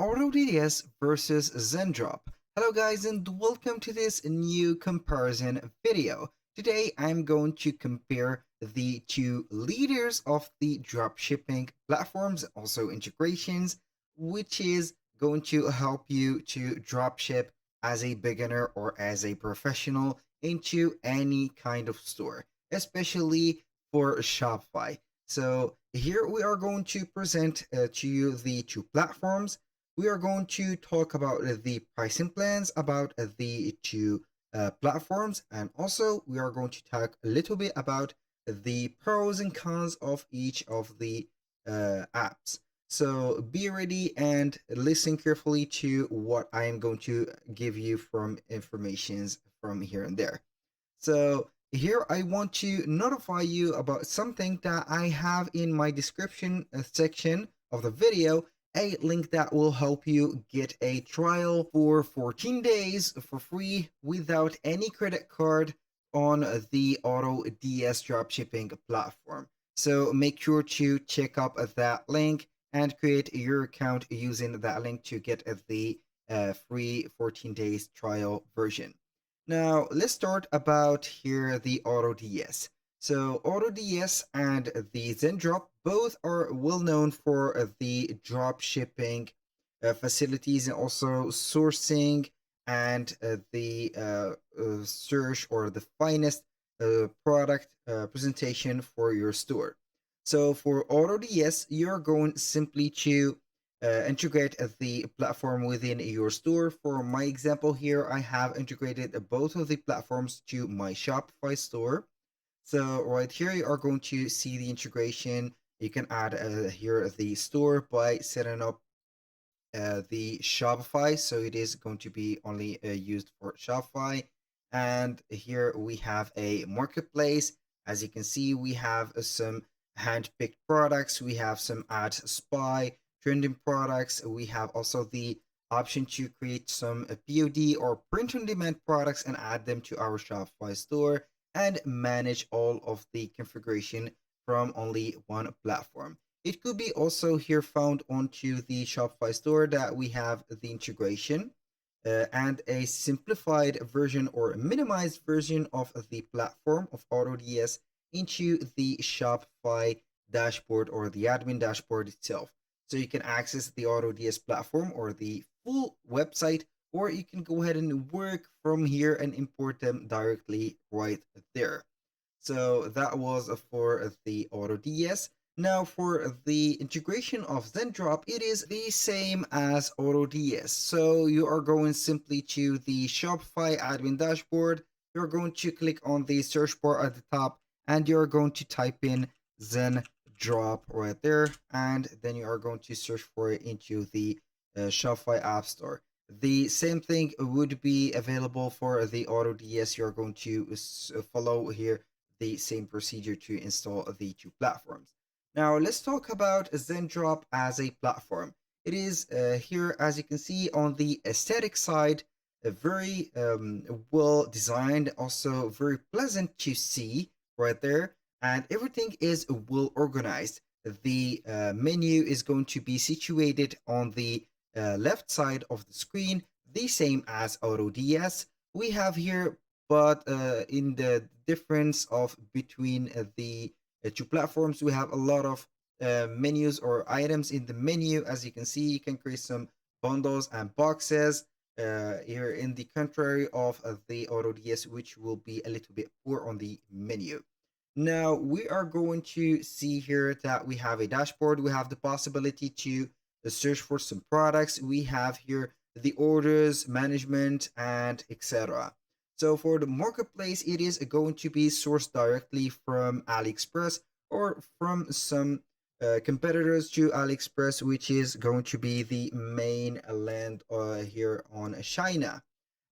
AutoDS versus Zendrop. Hello guys and welcome to this new comparison video. Today I'm going to compare the two leaders of the dropshipping platforms, also integrations, which is going to help you to dropship as a beginner or as a professional into any kind of store, especially for Shopify. So here we are going to present to you the two platforms. We are going to talk about the pricing plans about the two platforms, and also we are going to talk a little bit about the pros and cons of each of the apps. So be ready and listen carefully to what I am going to give you from informations from here and there. So here I want to notify you about something that I have in my description section of the video, a link that will help you get a trial for 14 days for free without any credit card on the AutoDS dropshipping platform. So make sure to check up that link and create your account using that link to get the free 14 days trial version. Now, let's start about here the AutoDS. So, AutoDS and the Zendrop both are well known for the drop shipping facilities and also sourcing and the search or the finest product presentation for your store. So, for AutoDS, you're going simply to integrate the platform within your store. For my example here, I have integrated both of the platforms to my Shopify store. So right here, you are going to see the integration. You can add here the store by setting up the Shopify. So it is going to be only used for Shopify. And here we have a marketplace. As you can see, we have some hand-picked products. We have some ad spy trending products. We have also the option to create some POD or print on demand products and add them to our Shopify store and manage all of the configuration from only one platform. It could be also here found onto the Shopify store that we have the integration and a simplified version or a minimized version of the platform of AutoDS into the Shopify dashboard or the admin dashboard itself. So you can access the AutoDS platform or the full website, or you can go ahead and work from here and import them directly right there. So that was for the AutoDS. Now for the integration of Zendrop, it is the same as AutoDS. So you are going simply to the Shopify admin dashboard. You're going to click on the search bar at the top and you're going to type in Zendrop right there. And then you are going to search for it into the Shopify App Store. The same thing would be available for the AutoDS. You're going to follow here the same procedure to install the two platforms. Now let's talk about Zendrop as a platform. It is here, as you can see on the aesthetic side, very well designed, also very pleasant to see right there, and everything is well organized. The menu is going to be situated on the left side of the screen, the same as AutoDS. We have here, but in the difference of between the two platforms, we have a lot of menus or items in the menu. As you can see, you can create some bundles and boxes here, in the contrary of the AutoDS, which will be a little bit poor on the menu. Now we are going to see here that we have a dashboard. We have the possibility to search for some products. We have here the orders, management, and etc. So for the marketplace, it is going to be sourced directly from AliExpress or from some competitors to AliExpress, which is going to be the main land here on China.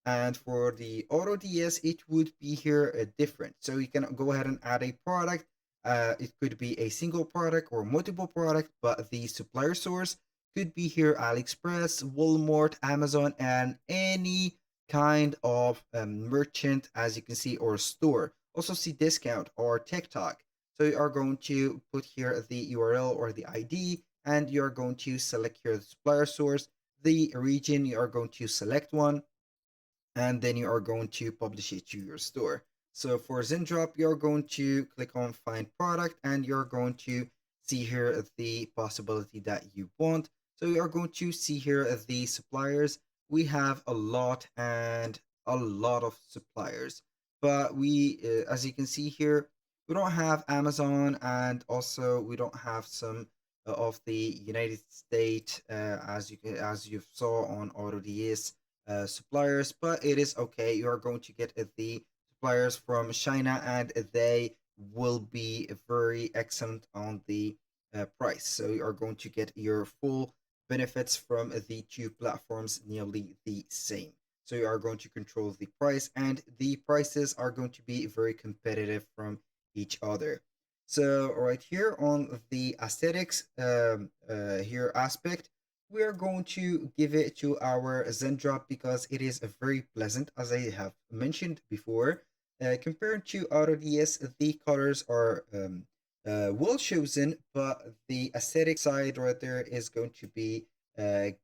And for the AutoDS, it would be here different. So you can go ahead and add a product. It could be a single product or multiple product, but the supplier source could be here AliExpress, Walmart, Amazon, and any kind of merchant, as you can see, or store. Also see discount or TikTok. So you are going to put here the URL or the ID, and you're going to select here the supplier source. the region, you are going to select one, and then you are going to publish it to your store. So for Zendrop, you're going to click on find product, and you're going to see here the possibility that you want. So you are going to see here the suppliers. We have a lot and a lot of suppliers, but as you can see here, we don't have Amazon, and also we don't have some of the United States, as you saw on AutoDS suppliers, but it is okay. You are going to get the suppliers from China, and they will be very excellent on the price. So you are going to get your full benefits from the two platforms nearly the same. So you are going to control the price, and the prices are going to be very competitive from each other. So right here on the aesthetics here aspect, we are going to give it to our Zendrop because it is very pleasant, as I have mentioned before. Compared to AutoDS, the colors are well chosen, but the aesthetic side right there is going to be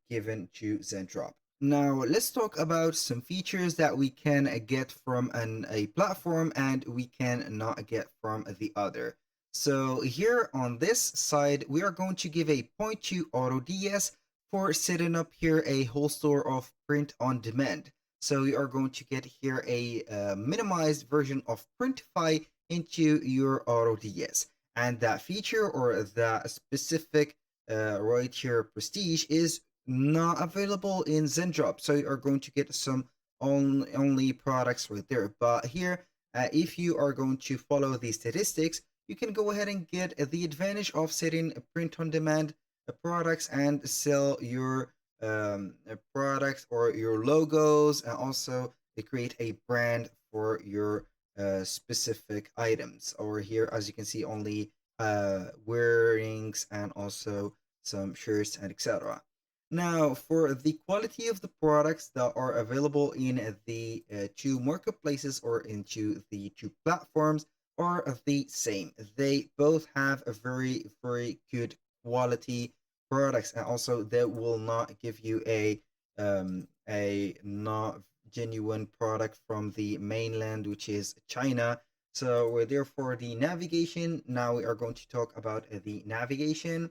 given to Zendrop. Now, let's talk about some features that we can get from a platform and we can not get from the other. So here on this side, we are going to give a point to AutoDS for setting up here a whole store of print on demand. So you are going to get here a minimized version of Printify into your AutoDS. And that feature or that specific right here prestige is not available in Zendrop. So you are going to get some only products right there. But here, if you are going to follow the statistics, you can go ahead and get the advantage of setting print on demand products and sell your products or your logos, and also create a brand for your specific items. Or here, as you can see, only wearings and also some shirts and etc. Now, for the quality of the products that are available in the two marketplaces or into the two platforms are the same. They both have a very, very good quality products, and also they will not give you a not genuine product from the mainland, which is China. So therefore, the navigation. Now we are going to talk about the navigation.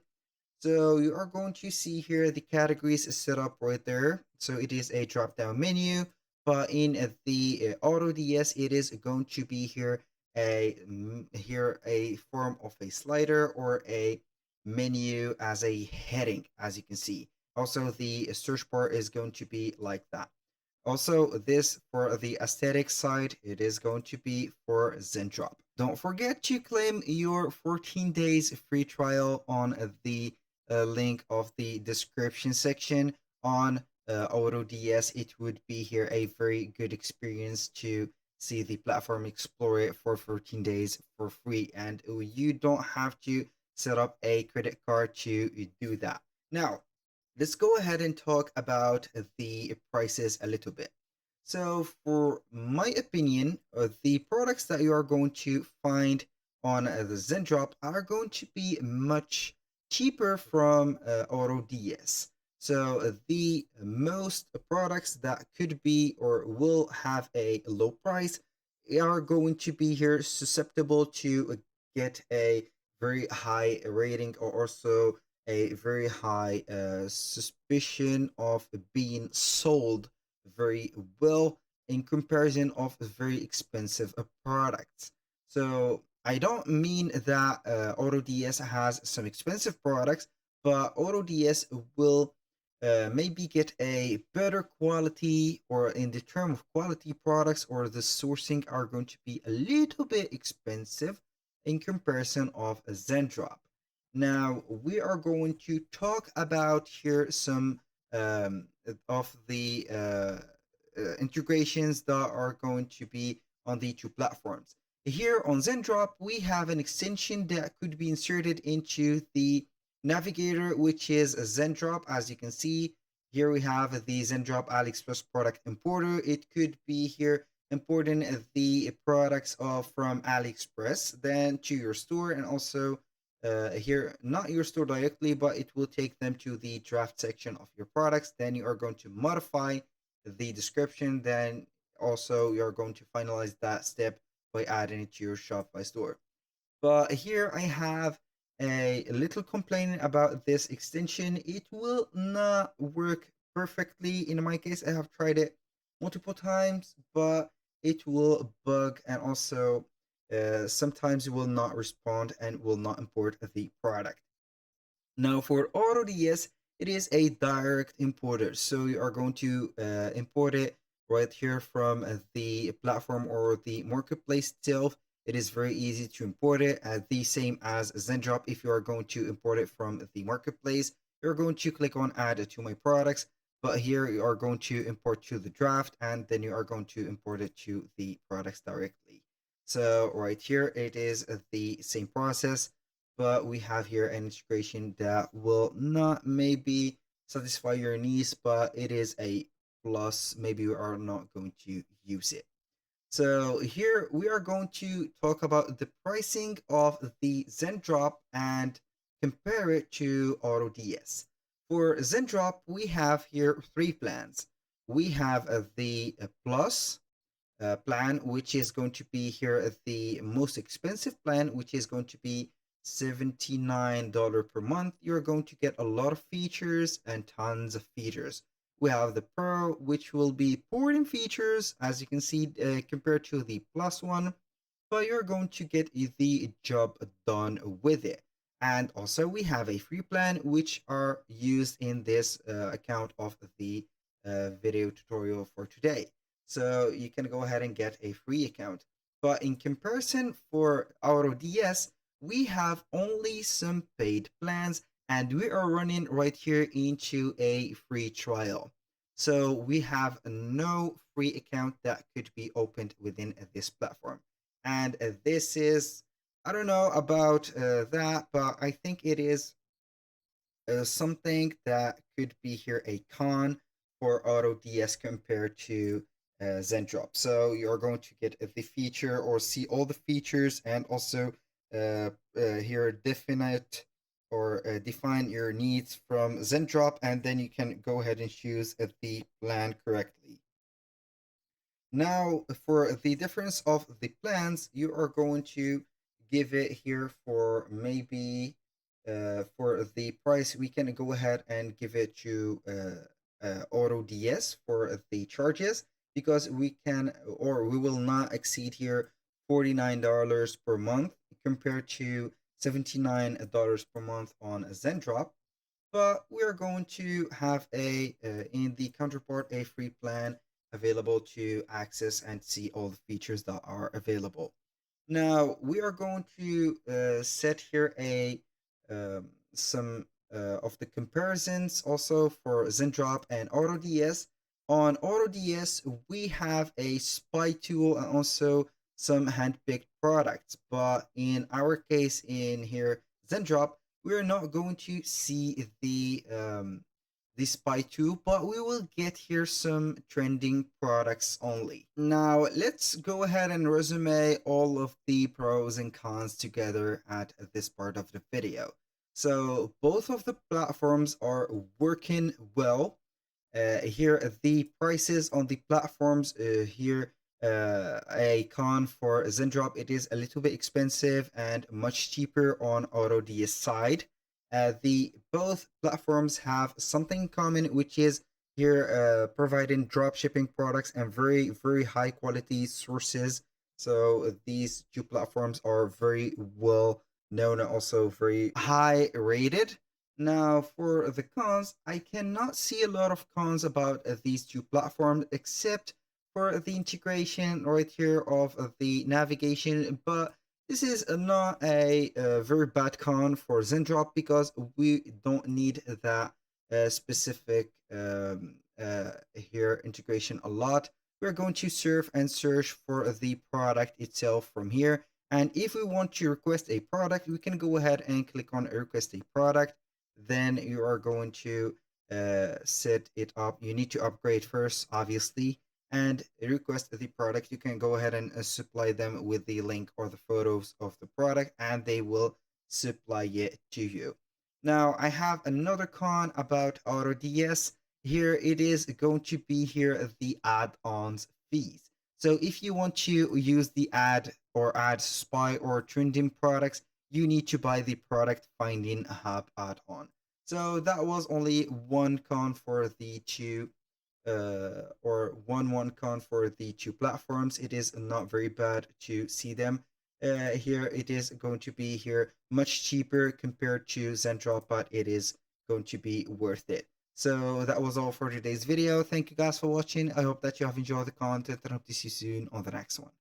So you are going to see here the categories is set up right there. So it is a drop down menu, but in the AutoDS, it is going to be here a form of a slider or a menu as a heading, as you can see. Also, the search bar is going to be like that. Also, this for the aesthetic side, it is going to be for Zendrop. Don't forget to claim your 14 days free trial on the link of the description section on AutoDS. It would be here a very good experience to see the platform, explore it for 14 days for free, and you don't have to set up a credit card to do that. Now, let's go ahead and talk about the prices a little bit. So, for my opinion, the products that you are going to find on the Zendrop are going to be much cheaper from AutoDS. So, the most products that could be or will have a low price are going to be here susceptible to get a very high rating, or also a very high suspicion of being sold very well in comparison of very expensive products. So I don't mean that AutoDS has some expensive products, but AutoDS will maybe get a better quality, or in the term of quality products, or the sourcing are going to be a little bit expensive in comparison of Zendrop. Now we are going to talk about here some of the integrations that are going to be on the two platforms. Here on Zendrop, we have an extension that could be inserted into the navigator, which is Zendrop. As you can see, here we have the Zendrop AliExpress product importer. It could be here importing the products from AliExpress then to your store, and also here, not your store directly, but it will take them to the draft section of your products. Then you are going to modify the description. Then also you are going to finalize that step by adding it to your Shopify store. But here I have a little complaint about this extension. It will not work perfectly. In my case, I have tried it multiple times, but it will bug, and also sometimes it will not respond and will not import the product. Now for AutoDS, it is a direct importer. So you are going to import it right here from the platform or the marketplace itself. It is very easy to import it, the same as Zendrop. If you are going to import it from the marketplace, you're going to click on add to my products. But here you are going to import to the draft, and then you are going to import it to the products directly. So right here, it is the same process, but we have here an integration that will not maybe satisfy your needs, but it is a plus. Maybe we are not going to use it. So here we are going to talk about the pricing of the Zendrop and compare it to AutoDS. For Zendrop, we have here three plans. We have the Plus, plan, which is going to be here the most expensive plan, which is going to be $79 per month. You're going to get a lot of features and tons of features. We have the Pro, which will be poor in features, as you can see, compared to the Plus one, but you're going to get the job done with it. And also, we have a free plan, which are used in this account of the video tutorial for today. So you can go ahead and get a free account. But in comparison for AutoDS, we have only some paid plans, and we are running right here into a free trial. So we have no free account that could be opened within this platform. And this is, I don't know about that, but I think it is something that could be here a con for AutoDS compared to Zendrop. So you're going to get the feature or see all the features, and also here definite or define your needs from Zendrop, and then you can go ahead and choose the plan correctly. Now, for the difference of the plans, you are going to give it here for maybe for the price, we can go ahead and give it to AutoDS for the charges, because we can, or we will not exceed here $49 per month compared to $79 per month on Zendrop. But we are going to have a in the counterpart a free plan available to access and see all the features that are available. Now we are going to set here a some of the comparisons also for Zendrop and AutoDS. On AutoDS, we have a spy tool and also some handpicked products, but in our case in here Zendrop, we're not going to see the spy tool, but we will get here some trending products only. Now let's go ahead and resume all of the pros and cons together at this part of the video. So both of the platforms are working well. Here the prices on the platforms, here a con for Zendrop, it is a little bit expensive and much cheaper on AutoDS side. The both platforms have something in common, which is here providing drop shipping products and very high quality sources. So these two platforms are very well known and also very high rated. Now, for the cons, I cannot see a lot of cons about these two platforms, except for the integration right here of the navigation. But this is not a very bad con for Zendrop, because we don't need that specific here integration a lot. We're going to surf and search for the product itself from here. And if we want to request a product, we can go ahead and click on request a product. Then you are going to set it up. You need to upgrade first, obviously, and request the product. You can go ahead and supply them with the link or the photos of the product, and they will supply it to you. Now I have another con about AutoDS. Here it is going to be here the add-ons fees. So if you want to use the add spy or trending products, you need to buy the product finding hub add-on. So that was only one con for the two or one con for the two platforms. It is not very bad to see them. Here it is going to be here much cheaper compared to Zendrop, but it is going to be worth it. So that was all for today's video. Thank you guys for watching. I hope that you have enjoyed the content and hope to see you soon on the next one.